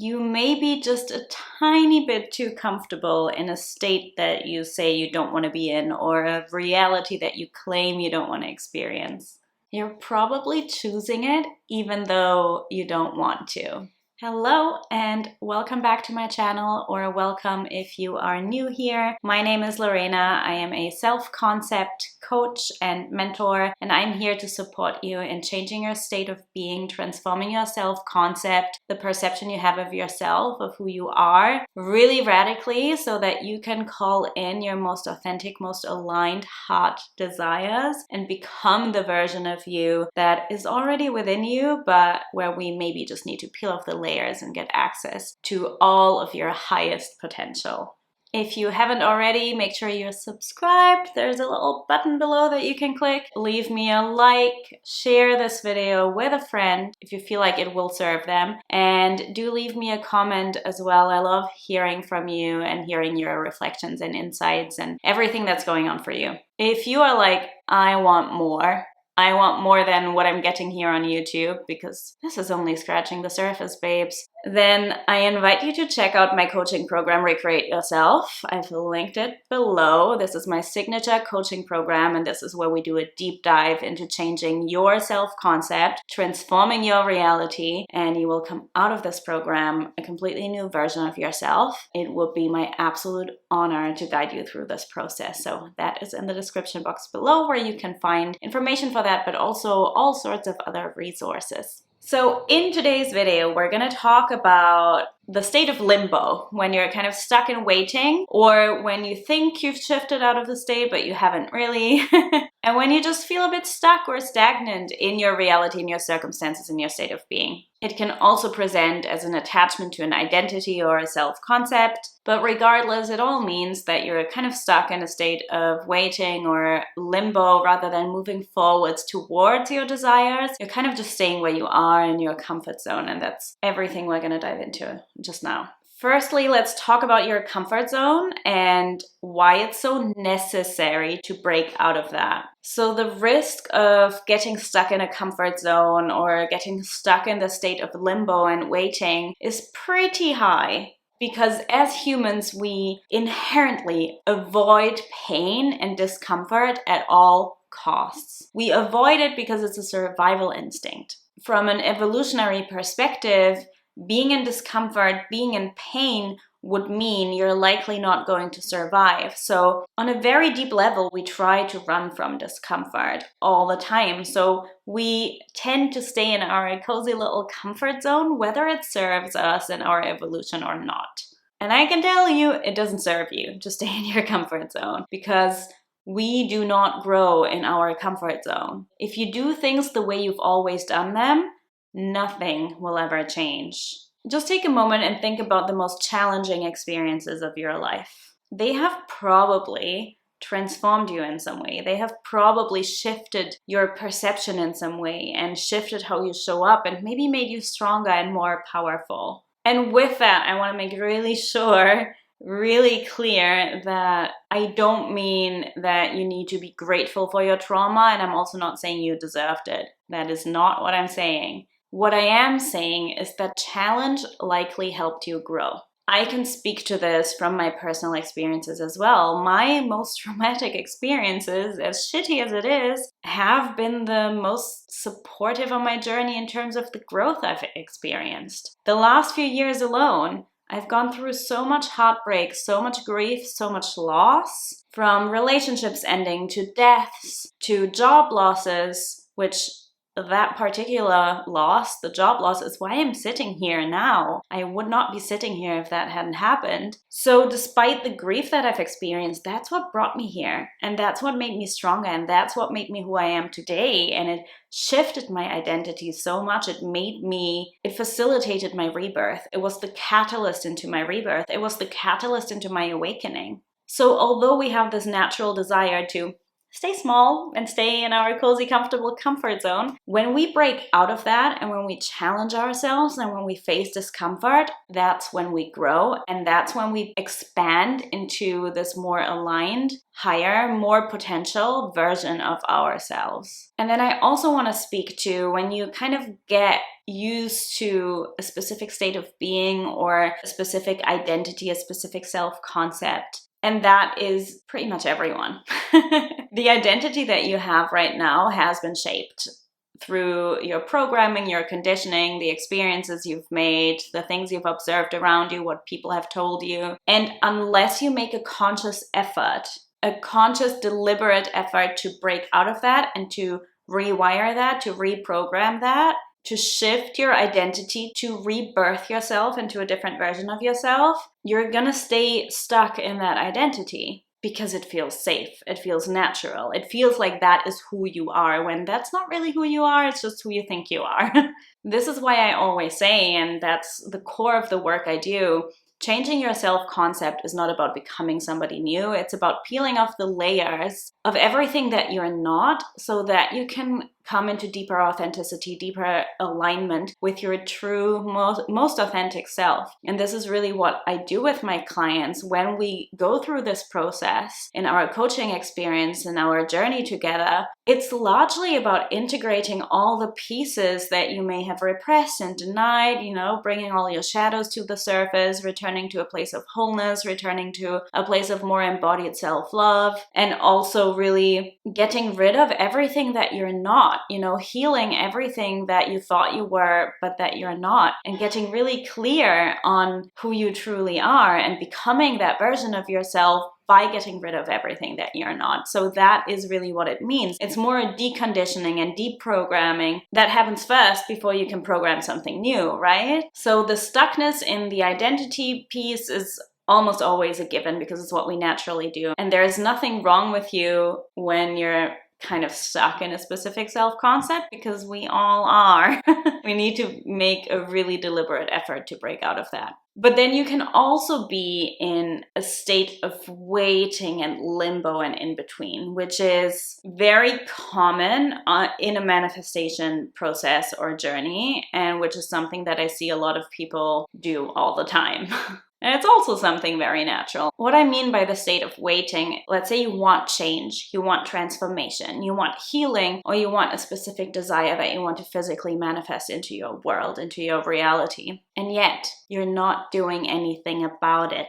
You may be just a tiny bit too comfortable in a state that you say you don't want to be in, or a reality that you claim you don't want to experience. You're probably choosing it even though you don't want to. Hello and welcome back to my channel, or welcome if you are new here. My name is Lorena. I am a self-concept coach and mentor, and I'm here to support you in changing your state of being, transforming your self-concept, the perception you have of yourself, of who you are, really radically, so that you can call in your most authentic, most aligned heart desires and become the version of you that is already within you, but where we maybe just need to peel off the layers and get access to all of your highest potential. If you haven't already, make sure you're subscribed. There's a little button below that you can click. Leave me a like, share this video with a friend if you feel like it will serve them, and do leave me a comment as well. I love hearing from you and hearing your reflections and insights and everything that's going on for you. If you are like, I want more than what I'm getting here on YouTube, because this is only scratching the surface, babes, then I invite you to check out my coaching program, Recreate Yourself. I've linked it below. This is my signature coaching program, and this is where we do a deep dive into changing your self-concept, transforming your reality, and you will come out of this program a completely new version of yourself. It will be my absolute honor to guide you through this process. So that is in the description box below, where you can find information for that, but also all sorts of other resources. So in today's video, we're going to talk about the state of limbo, when you're kind of stuck in waiting, or when you think you've shifted out of the state, but you haven't really, and when you just feel a bit stuck or stagnant in your reality, in your circumstances, in your state of being. It can also present as an attachment to an identity or a self-concept, but regardless, it all means that you're kind of stuck in a state of waiting or limbo rather than moving forwards towards your desires. You're kind of just staying where you are in your comfort zone, and that's everything we're going to dive into just now. Firstly, let's talk about your comfort zone and why it's so necessary to break out of that. So the risk of getting stuck in a comfort zone or getting stuck in the state of limbo and waiting is pretty high, because as humans, we inherently avoid pain and discomfort at all costs. We avoid it because it's a survival instinct. From an evolutionary perspective, being in discomfort, being in pain would mean you're likely not going to survive. So on a very deep level, we try to run from discomfort all the time. So we tend to stay in our cozy little comfort zone, whether it serves us in our evolution or not. And I can tell you, it doesn't serve you to stay in your comfort zone, because we do not grow in our comfort zone. If you do things the way you've always done them, nothing will ever change. Just take a moment and think about the most challenging experiences of your life. They have probably transformed you in some way. They have probably shifted your perception in some way and shifted how you show up, and maybe made you stronger and more powerful. And with that, I want to make really clear that I don't mean that you need to be grateful for your trauma, and I'm also not saying you deserved it. That is not what I'm saying. What I am saying is that challenge likely helped you grow. I can speak to this from my personal experiences as well. My most traumatic experiences, as shitty as it is, have been the most supportive on my journey in terms of the growth I've experienced. The last few years alone, I've gone through so much heartbreak, so much grief, so much loss, from relationships ending to deaths to job losses, which that particular loss, the job loss, is why I'm sitting here now. I would not be sitting here if that hadn't happened. So despite the grief that I've experienced, that's what brought me here. And that's what made me stronger. And that's what made me who I am today. And it shifted my identity so much. It facilitated my rebirth. It was the catalyst into my rebirth. It was the catalyst into my awakening. So although we have this natural desire to stay small and stay in our cozy, comfortable comfort zone. When we break out of that and when we challenge ourselves and when we face discomfort, that's when we grow, and that's when we expand into this more aligned, higher, more potential version of ourselves. And then I also want to speak to when you kind of get used to a specific state of being or a specific identity, a specific self-concept. And that is pretty much everyone. The identity that you have right now has been shaped through your programming, your conditioning, the experiences you've made, the things you've observed around you, what people have told you. And unless you make a conscious effort, a conscious, deliberate effort to break out of that and to rewire that, to reprogram that, to shift your identity, to rebirth yourself into a different version of yourself, you're gonna stay stuck in that identity because it feels safe, it feels natural, it feels like that is who you are, when that's not really who you are, it's just who you think you are. This is why I always say, and that's the core of the work I do, changing your self-concept is not about becoming somebody new. It's about peeling off the layers of everything that you're not so that you can come into deeper authenticity, deeper alignment with your true, most authentic self. And this is really what I do with my clients when we go through this process in our coaching experience and our journey together. It's largely about integrating all the pieces that you may have repressed and denied, bringing all your shadows to the surface, returning to a place of wholeness, returning to a place of more embodied self-love, and also really getting rid of everything that you're not, healing everything that you thought you were, but that you're not, and getting really clear on who you truly are and becoming that version of yourself by getting rid of everything that you're not. So that is really what it means. It's more a deconditioning and deprogramming that happens first before you can program something new, right? So the stuckness in the identity piece is almost always a given because it's what we naturally do. And there's nothing wrong with you when you're kind of stuck in a specific self-concept, because we all are. We need to make a really deliberate effort to break out of that. But then you can also be in a state of waiting and limbo and in between, which is very common in a manifestation process or journey, and which is something that I see a lot of people do all the time. And it's also something very natural. What I mean by the state of waiting, let's say you want change, you want transformation, you want healing, or you want a specific desire that you want to physically manifest into your world, into your reality. And yet, you're not doing anything about it.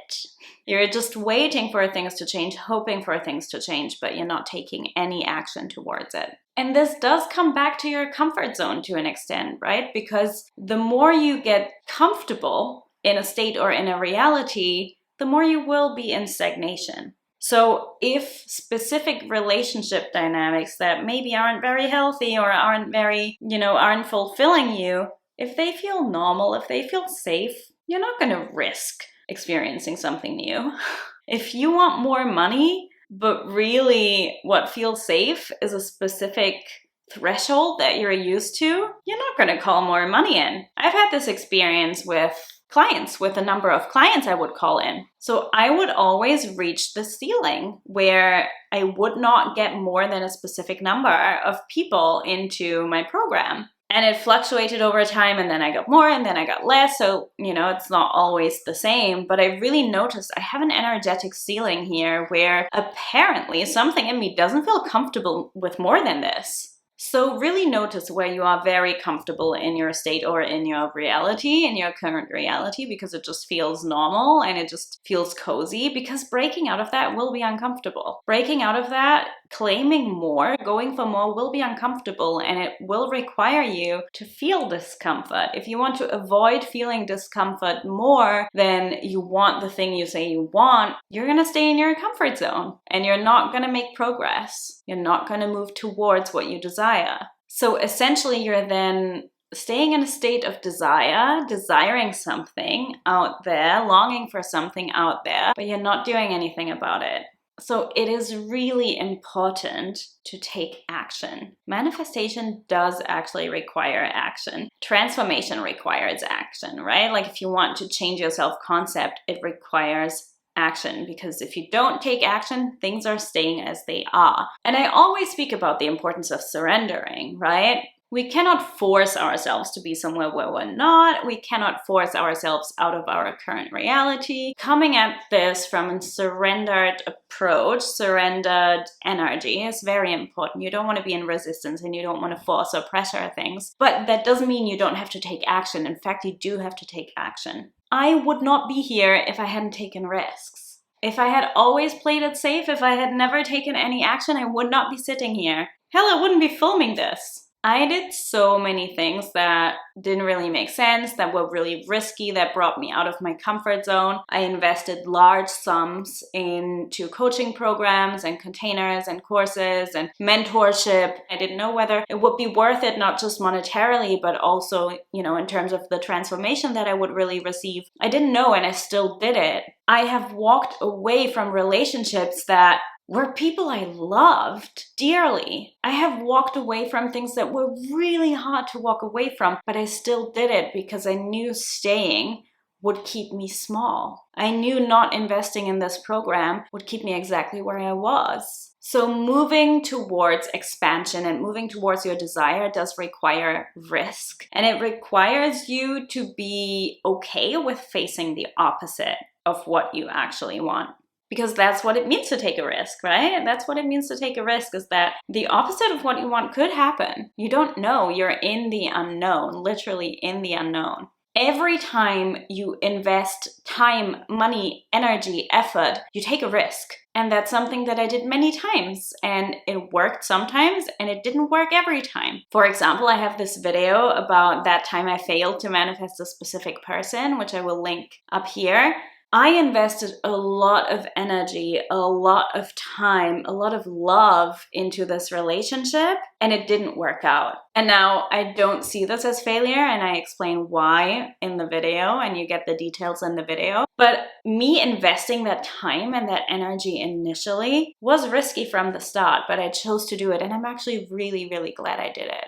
You're just waiting for things to change, hoping for things to change, but you're not taking any action towards it. And this does come back to your comfort zone to an extent, right? Because the more you get comfortable in a state or in a reality, the more you will be in stagnation. So if specific relationship dynamics that maybe aren't very healthy or aren't very, aren't fulfilling you, if they feel normal, if they feel safe, you're not going to risk experiencing something new. If you want more money, but really what feels safe is a specific threshold that you're used to, you're not going to call more money in. I've had this experience with clients, with a number of clients I would call in. So I would always reach the ceiling where I would not get more than a specific number of people into my program. And it fluctuated over time, and then I got more and then I got less. So, it's not always the same, but I really noticed I have an energetic ceiling here where apparently something in me doesn't feel comfortable with more than this. So really notice where you are very comfortable in your state or in your reality, in your current reality, because it just feels normal and it just feels cozy, because breaking out of that will be uncomfortable. Breaking out of that, claiming more, going for more will be uncomfortable, and it will require you to feel discomfort. If you want to avoid feeling discomfort more than you want the thing you say you want, you're going to stay in your comfort zone and you're not going to make progress. You're not going to move towards what you desire. So essentially, you're then staying in a state of desire, desiring something out there, longing for something out there, but you're not doing anything about it. So it is really important to take action. Manifestation does actually require action. Transformation requires action, right? Like if you want to change your self-concept, it requires action, because if you don't take action, things are staying as they are. And I always speak about the importance of surrendering, right? We cannot force ourselves to be somewhere where we're not. We cannot force ourselves out of our current reality. Coming at this from a surrendered approach, surrendered energy is very important. You don't want to be in resistance and you don't want to force or pressure things. But that doesn't mean you don't have to take action. In fact, you do have to take action. I would not be here if I hadn't taken risks. If I had always played it safe, if I had never taken any action, I would not be sitting here. Hell, I wouldn't be filming this. I did so many things that didn't really make sense, that were really risky, that brought me out of my comfort zone. I invested large sums into coaching programs and containers and courses and mentorship. I didn't know whether it would be worth it, not just monetarily, but also, in terms of the transformation that I would really receive. I didn't know, and I still did it. I have walked away from relationships that were people I loved dearly. I have walked away from things that were really hard to walk away from, but I still did it because I knew staying would keep me small. I knew not investing in this program would keep me exactly where I was. So moving towards expansion and moving towards your desire does require risk. And it requires you to be okay with facing the opposite of what you actually want. Because that's what it means to take a risk, right? That's what it means to take a risk, is that the opposite of what you want could happen. You don't know. You're in the unknown, literally in the unknown. Every time you invest time, money, energy, effort, you take a risk. And that's something that I did many times. And it worked sometimes, and it didn't work every time. For example, I have this video about that time I failed to manifest a specific person, which I will link up here. I invested a lot of energy, a lot of time, a lot of love into this relationship, and it didn't work out. And now I don't see this as failure, and I explain why in the video, and you get the details in the video. But me investing that time and that energy initially was risky from the start, but I chose to do it, and I'm actually really, really glad I did it.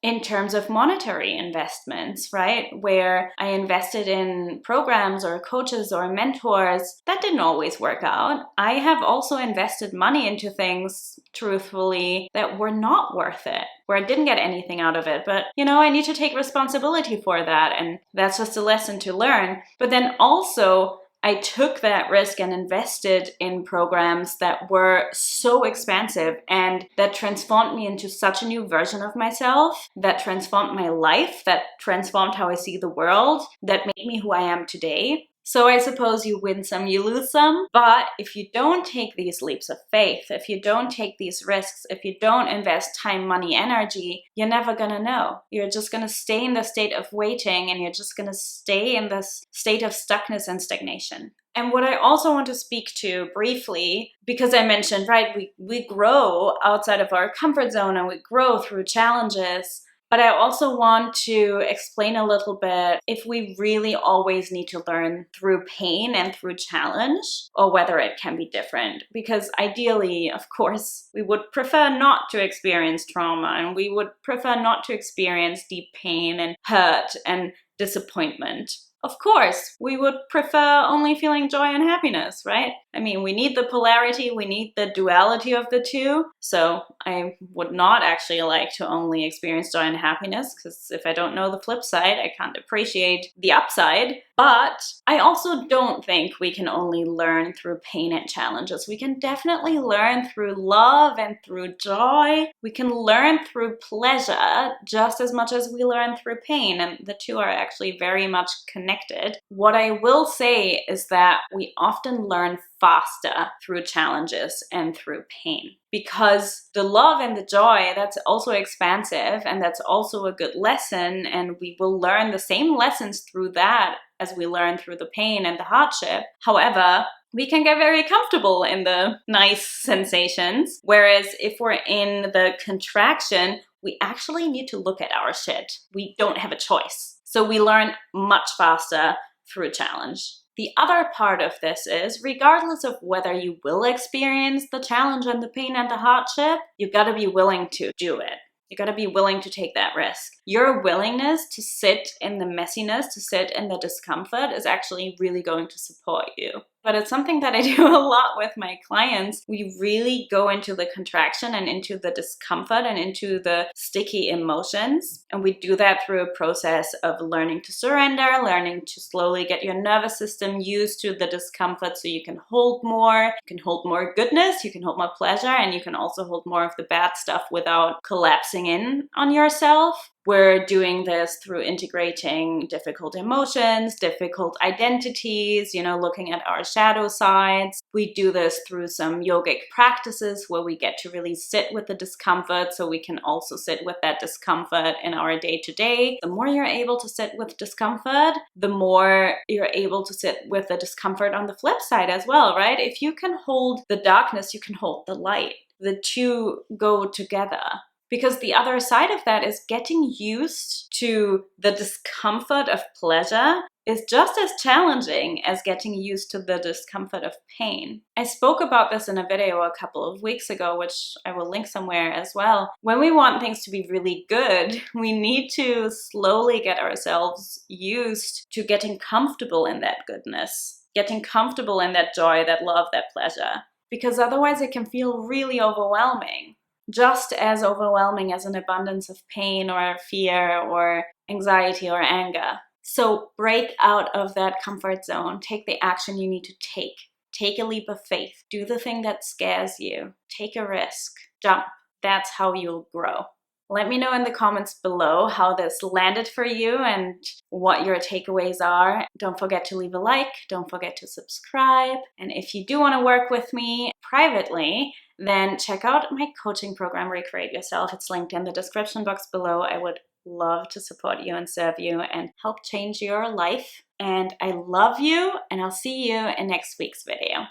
In terms of monetary investments, right, where I invested in programs or coaches or mentors, that didn't always work out. I have also invested money into things, truthfully, that were not worth it, where I didn't get anything out of it. But, I need to take responsibility for that, and that's just a lesson to learn. But then also, I took that risk and invested in programs that were so expansive and that transformed me into such a new version of myself, that transformed my life, that transformed how I see the world, that made me who I am today. So I suppose you win some, you lose some. But if you don't take these leaps of faith, if you don't take these risks, if you don't invest time, money, energy, you're never gonna know. You're just gonna stay in the state of waiting, and you're just gonna stay in this state of stuckness and stagnation. And what I also want to speak to briefly, because I mentioned, right, we grow outside of our comfort zone and we grow through challenges. But I also want to explain a little bit if we really always need to learn through pain and through challenge, or whether it can be different. Because ideally, of course, we would prefer not to experience trauma, and we would prefer not to experience deep pain and hurt and disappointment. Of course, we would prefer only feeling joy and happiness, right? I mean, we need the polarity, we need the duality of the two. So I would not actually like to only experience joy and happiness, because if I don't know the flip side, I can't appreciate the upside. But I also don't think we can only learn through pain and challenges. We can definitely learn through love and through joy. We can learn through pleasure just as much as we learn through pain, and the two are actually very much connected. What I will say is that we often learn faster through challenges and through pain, because the love and the joy, that's also expansive, and that's also a good lesson, and we will learn the same lessons through that as we learn through the pain and the hardship. However, we can get very comfortable in the nice sensations, whereas if we're in the contraction, we actually need to look at our shit. We don't have a choice. So we learn much faster through challenge. The other part of this is, regardless of whether you will experience the challenge and the pain and the hardship, you gotta be willing to do it. You gotta be willing to take that risk. Your willingness to sit in the messiness, to sit in the discomfort, is actually really going to support you. but it's something that I do a lot with my clients. We really go into the contraction and into the discomfort and into the sticky emotions. And we do that through a process of learning to surrender, learning to slowly get your nervous system used to the discomfort so you can hold more. You can hold more goodness, you can hold more pleasure, and you can also hold more of the bad stuff without collapsing in on yourself. We're doing this through integrating difficult emotions, difficult identities, looking at our shadow sides. We do this through some yogic practices where we get to really sit with the discomfort so we can also sit with that discomfort in our day-to-day. The more you're able to sit with discomfort, the more you're able to sit with the discomfort on the flip side as well, right? If you can hold the darkness, you can hold the light. The two go together. Because the other side of that is getting used to the discomfort of pleasure is just as challenging as getting used to the discomfort of pain. I spoke about this in a video a couple of weeks ago, which I will link somewhere as well. When we want things to be really good, we need to slowly get ourselves used to getting comfortable in that goodness, getting comfortable in that joy, that love, that pleasure. Because otherwise it can feel really overwhelming. Just as overwhelming as an abundance of pain or fear or anxiety or anger. So break out of that comfort zone. Take the action you need to take. Take a leap of faith. Do the thing that scares you. Take a risk. Jump. That's how you'll grow. Let me know in the comments below how this landed for you and what your takeaways are. Don't forget to leave a like. Don't forget to subscribe. And if you do want to work with me privately, then check out my coaching program, Recreate Yourself. It's linked in the description box below. I would love to support you and serve you and help change your life. And I love you, and I'll see you in next week's video.